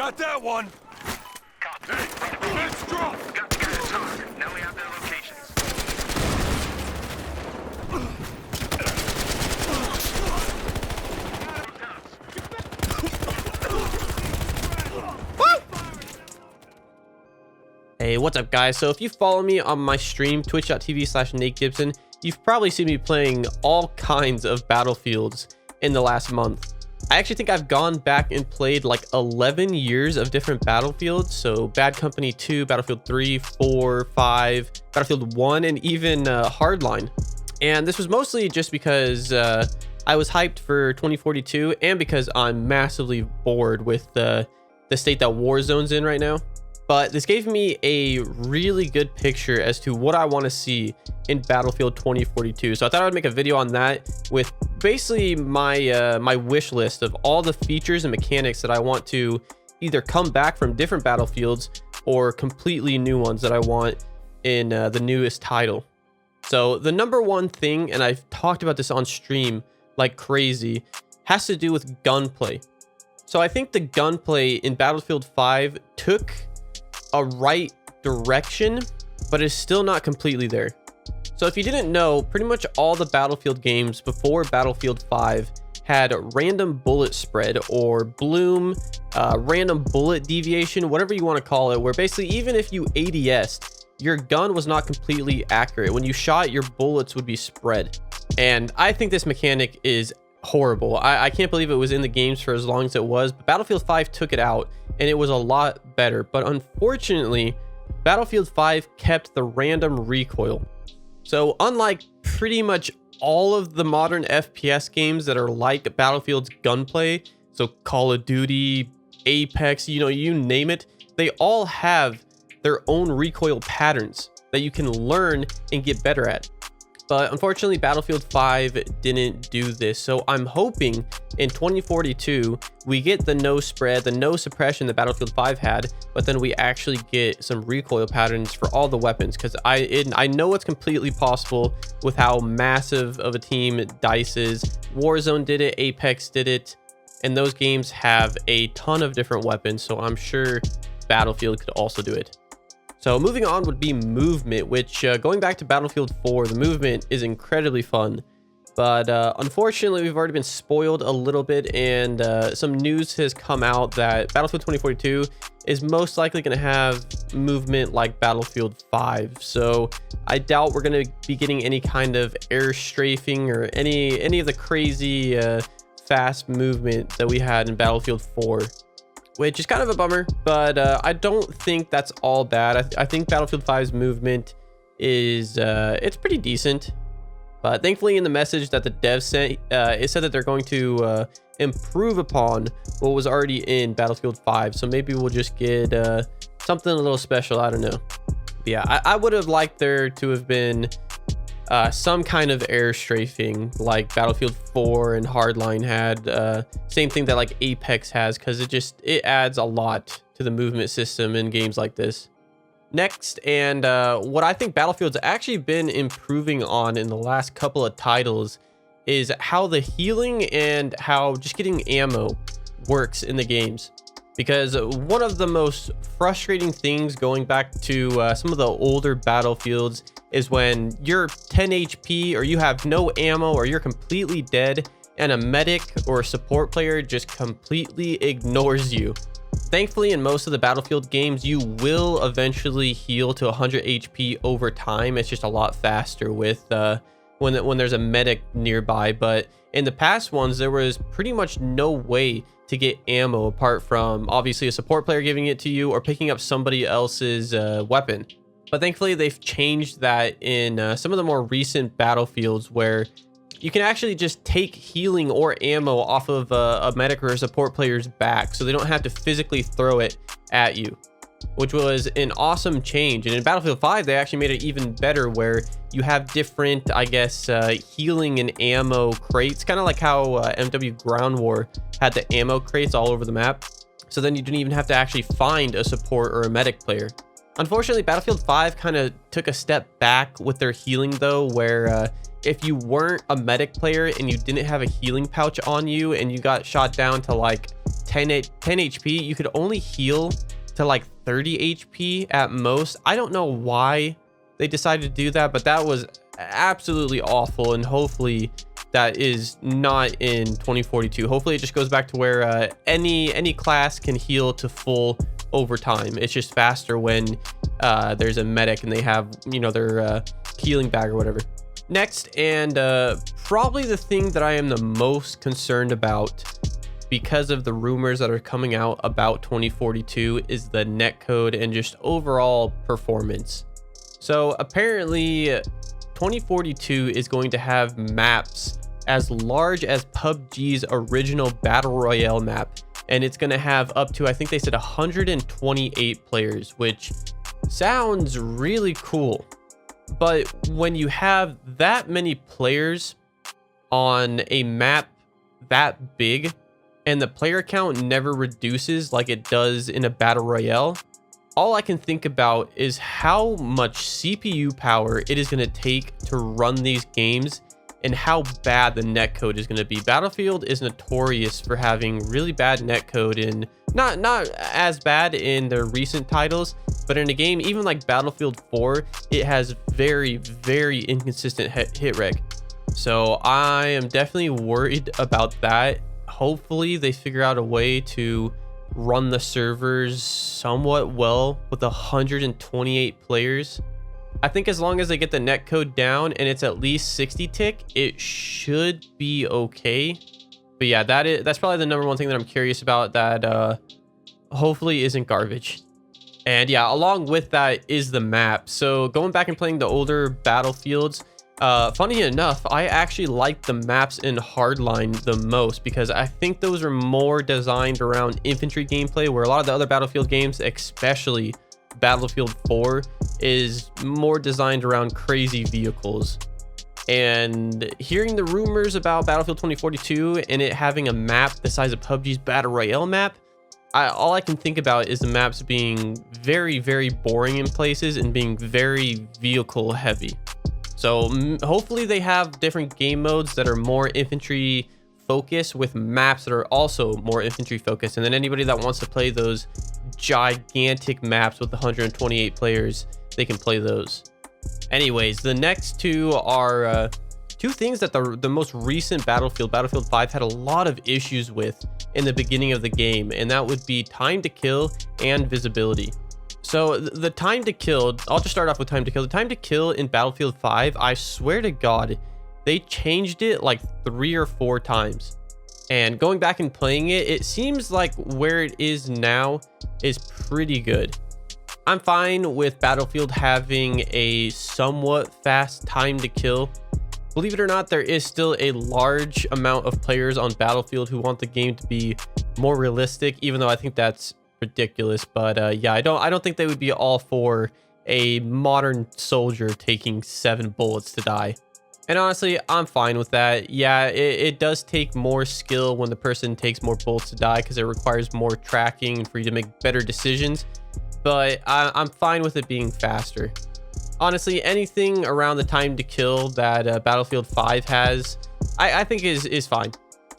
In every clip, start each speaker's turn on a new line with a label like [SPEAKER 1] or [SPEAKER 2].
[SPEAKER 1] Got that one. Hey, let's drop.
[SPEAKER 2] Got to talk. Now we have their locations.
[SPEAKER 3] Hey, what's up guys? So if you follow me on my stream, twitch.tv/NateGibson, you've probably seen me playing all kinds of battlefields in the last month. I actually think I've gone back and played like 11 years of different battlefields. So Bad Company 2, Battlefield 3, 4, 5, Battlefield 1, and even Hardline. And this was mostly just because I was hyped for 2042 and because I'm massively bored with the state that Warzone's in right now. But this gave me a really good picture as to what I want to see in Battlefield 2042. So I thought I would make a video on that with basically my my wish list of all the features and mechanics that I want to either come back from different battlefields or completely new ones that I want in the newest title. So the number one thing, and I've talked about this on stream like crazy, has to do with gunplay. So I think the gunplay in Battlefield 5 took a right direction, but is still not completely there. So if you didn't know, pretty much all the Battlefield games before Battlefield 5 had random bullet spread or bloom, random bullet deviation, whatever you want to call it, where basically even if you ADS'd, your gun was not completely accurate. When you shot, your bullets would be spread. And I think this mechanic is horrible. I can't believe it was in the games for as long as it was, but Battlefield 5 took it out and it was a lot better. But unfortunately, Battlefield 5 kept the random recoil. So unlike pretty much all of the modern FPS games that are like Battlefield's gunplay, so Call of Duty, Apex, you name it, they all have their own recoil patterns that you can learn and get better at. But unfortunately, Battlefield 5 didn't do this. So I'm hoping in 2042, we get the no spread, the no suppression that Battlefield 5 had, but then we actually get some recoil patterns for all the weapons. Because I know it's completely possible with how massive of a team DICE is. Warzone did it, Apex did it, and those games have a ton of different weapons. So I'm sure Battlefield could also do it. So moving on would be movement, which going back to Battlefield 4, the movement is incredibly fun. But unfortunately, we've already been spoiled a little bit, and some news has come out that Battlefield 2042 is most likely going to have movement like Battlefield 5. So I doubt we're going to be getting any kind of air strafing or any of the crazy fast movement that we had in Battlefield 4. Which is kind of a bummer, but I don't think that's all bad. I think Battlefield 5's movement is it's pretty decent. But thankfully in the message that the devs sent, it said that they're going to improve upon what was already in Battlefield 5. So maybe we'll just get something a little special. I don't know. But yeah, I would have liked there to have been some kind of air strafing like Battlefield 4 and Hardline had, same thing that like Apex has, because it adds a lot to the movement system in games like this. Next, and what I think Battlefield's actually been improving on in the last couple of titles is how the healing and how just getting ammo works in the games. Because one of the most frustrating things going back to some of the older Battlefields is when you're 10 HP or you have no ammo or you're completely dead and a medic or a support player just completely ignores you. Thankfully, in most of the Battlefield games, you will eventually heal to 100 HP over time. It's just a lot faster with when there's a medic nearby. But in the past ones, there was pretty much no way to get ammo apart from obviously a support player giving it to you or picking up somebody else's weapon. But thankfully they've changed that in some of the more recent Battlefields where you can actually just take healing or ammo off of a medic or a support player's back, so they don't have to physically throw it at you, which was an awesome change. And in Battlefield 5 they actually made it even better where you have different, I guess, healing and ammo crates, kind of like how MW Ground War had the ammo crates all over the map. So then you didn't even have to actually find a support or a medic player. Unfortunately, Battlefield 5 kind of took a step back with their healing though, where if you weren't a medic player and you didn't have a healing pouch on you and you got shot down to like 10 HP, you could only heal to like 30 HP at most. I don't know why they decided to do that, but that was absolutely awful, and hopefully that is not in 2042. Hopefully it just goes back to where any class can heal to full over time. It's just faster when there's a medic and they have, you know, their healing bag or whatever. Next, and probably the thing that I am the most concerned about because of the rumors that are coming out about 2042 is the netcode and just overall performance. So apparently 2042 is going to have maps as large as PUBG's original Battle Royale map, and it's going to have up to, I think they said 128 players, which sounds really cool. But when you have that many players on a map that big and the player count never reduces like it does in a Battle Royale, all I can think about is how much CPU power it is going to take to run these games and how bad the netcode is going to be. Battlefield is notorious for having really bad netcode, and not as bad in their recent titles, but in a game even like Battlefield 4, it has very inconsistent hit reg. So I am definitely worried about that. Hopefully they figure out a way to run the servers somewhat well with 128 players. I think as long as they get the netcode down and it's at least 60 tick, it should be okay. But yeah, that's probably the number one thing that I'm curious about, that hopefully isn't garbage. And yeah, along with that is the map. So going back and playing the older Battlefields, funny enough, I actually like the maps in Hardline the most because I think those are more designed around infantry gameplay, where a lot of the other Battlefield games, especially Battlefield 4, is more designed around crazy vehicles. And hearing the rumors about Battlefield 2042 and it having a map the size of PUBG's Battle Royale map, all I can think about is the maps being very boring in places and being very vehicle heavy. So hopefully they have different game modes that are more infantry focused with maps that are also more infantry focused, and then anybody that wants to play those gigantic maps with 128 players, they can play those. Anyways, the next two are two things that the most recent Battlefield 5 had a lot of issues with in the beginning of the game, and that would be time to kill and visibility. So the time to kill, I'll just start off with time to kill. The time to kill in Battlefield 5, I swear to God, they changed it like 3 or 4 times. And going back and playing it, it seems like where it is now is pretty good. I'm fine with Battlefield having a somewhat fast time to kill. Believe it or not, there is still a large amount of players on Battlefield who want the game to be more realistic, even though I think that's ridiculous. But yeah, I don't think they would be all for a modern soldier taking 7 bullets to die. And honestly, I'm fine with that. Yeah, it does take more skill when the person takes more bullets to die because it requires more tracking for you to make better decisions. But I'm fine with it being faster. Honestly, anything around the time to kill that Battlefield 5 has, I think is fine.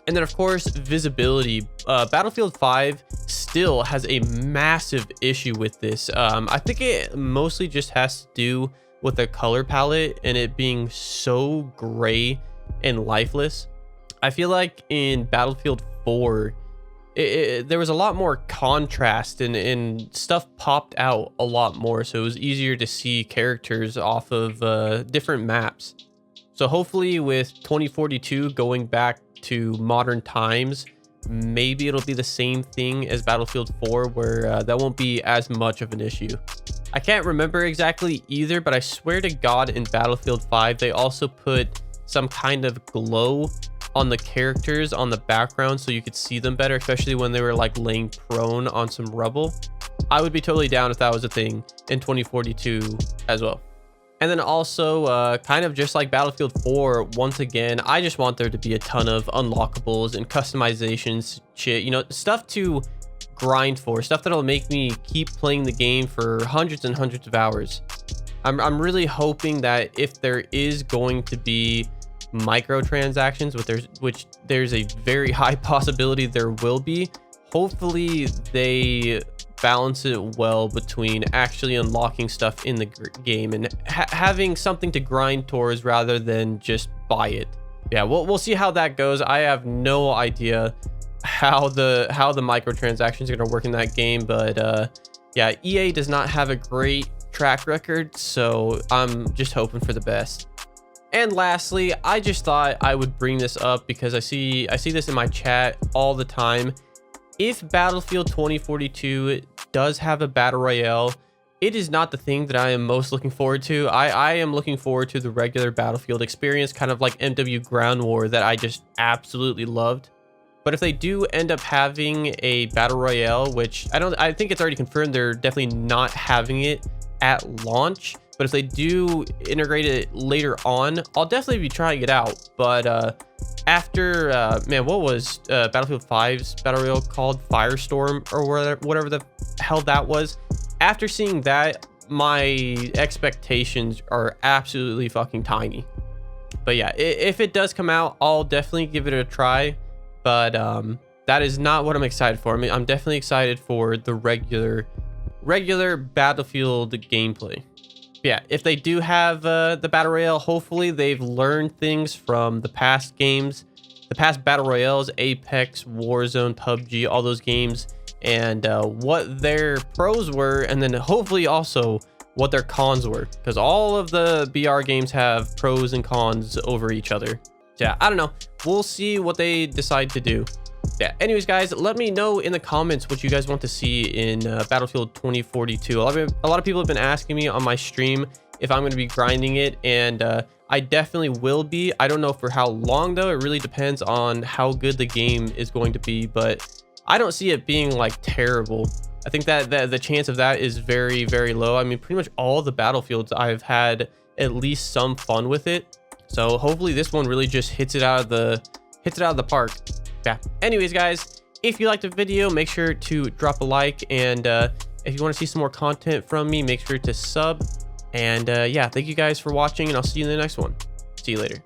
[SPEAKER 3] And then of course, visibility. Battlefield 5 still has a massive issue with this. I think it mostly just has to do with the color palette and it being so gray and lifeless. I feel like in Battlefield 4, there was a lot more contrast and stuff popped out a lot more, so it was easier to see characters off of different maps. So hopefully with 2042 going back to modern times, maybe it'll be the same thing as Battlefield 4, where that won't be as much of an issue. I can't remember exactly either, but I swear to God in Battlefield 5 they also put some kind of glow on the characters on the background so you could see them better, especially when they were like laying prone on some rubble. I would be totally down if that was a thing in 2042 as well. And then also kind of just like Battlefield 4, once again, I just want there to be a ton of unlockables and customizations, shit, you know, stuff to grind for, stuff that'll make me keep playing the game for hundreds and hundreds of hours. I'm really hoping that if there is going to be microtransactions, which there's a very high possibility there will be, hopefully they balance it well between actually unlocking stuff in the game and having something to grind towards rather than just buy it. Yeah, we'll see how that goes. I have no idea how the microtransactions are going to work in that game, but yeah, EA does not have a great track record, so I'm just hoping for the best. And lastly, I just thought I would bring this up because I see this in my chat all the time. If Battlefield 2042 does have a battle royale, it is not the thing that I am most looking forward to. I am looking forward to the regular Battlefield experience, kind of like MW Ground War that I just absolutely loved. But if they do end up having a battle royale, which I think it's already confirmed they're definitely not having it at launch, but if they do integrate it later on, I'll definitely be trying it out. But after man, what was Battlefield 5's battle royale called? Firestorm or whatever the hell that was. After seeing that, my expectations are absolutely fucking tiny. But yeah, if it does come out, I'll definitely give it a try. But that is not what I'm excited for. I mean, I'm definitely excited for the regular Battlefield gameplay. Yeah, if they do have the battle royale, hopefully they've learned things from the past games, the past battle royales, Apex, Warzone, PUBG, all those games, and what their pros were, and then hopefully also what their cons were, because all of the BR games have pros and cons over each other. Yeah, I don't know. We'll see what they decide to do. Yeah, anyways, guys, let me know in the comments what you guys want to see in Battlefield 2042. A lot of people have been asking me on my stream if I'm going to be grinding it, and I definitely will be. I don't know for how long, though. It really depends on how good the game is going to be, but I don't see it being like terrible. I think that the chance of that is very, very low. I mean, pretty much all the Battlefields I've had at least some fun with it. So hopefully this one really just hits it out of the park. Yeah. Anyways, guys, if you liked the video, make sure to drop a like, and if you want to see some more content from me, make sure to sub. And yeah, thank you guys for watching, and I'll see you in the next one. See you later.